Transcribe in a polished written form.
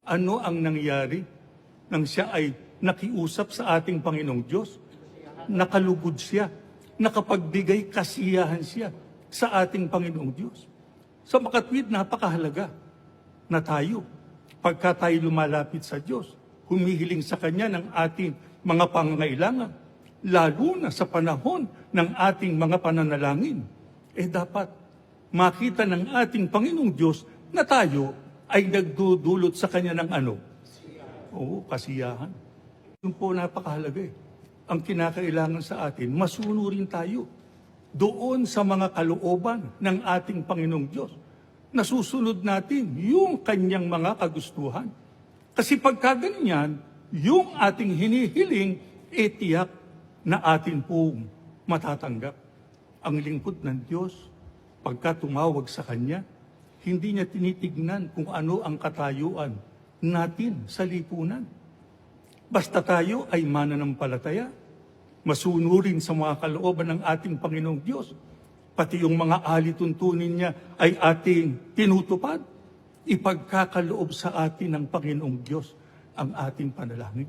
Ano ang nangyari nang siya ay nakiusap sa ating Panginoong Diyos? Nakalugod siya, nakapagbigay kasiyahan siya sa ating Panginoong Diyos. Sa makatwid, napakahalaga na tayo, pagka tayo lumalapit sa Diyos, humihiling sa Kanya ng ating mga pangangailangan, lalo na sa panahon ng ating mga pananalangin, dapat makita ng ating Panginoong Diyos na tayo ay nagdudulot sa Kanya ng ano? Oo, kasiyahan. Yun po napakahalaga Ang kinakailangan sa atin, masunurin tayo doon sa mga kalooban ng ating Panginoong Diyos. Nasusunod natin yung Kanyang mga kagustuhan. Kasi pagka ganyan, yung ating hinihiling, tiyak na atin pong matatanggap. Ang lingkod ng Diyos, pagka tumawag sa Kanya, hindi niya tinitignan kung ano ang katayuan natin sa lipunan. Basta tayo ay mananampalataya, masunurin sa mga kalooban ng ating Panginoong Diyos, pati yung mga alituntunin niya ay ating tinutupad, ipagkakaloob sa atin ng Panginoong Diyos ang ating panalangin.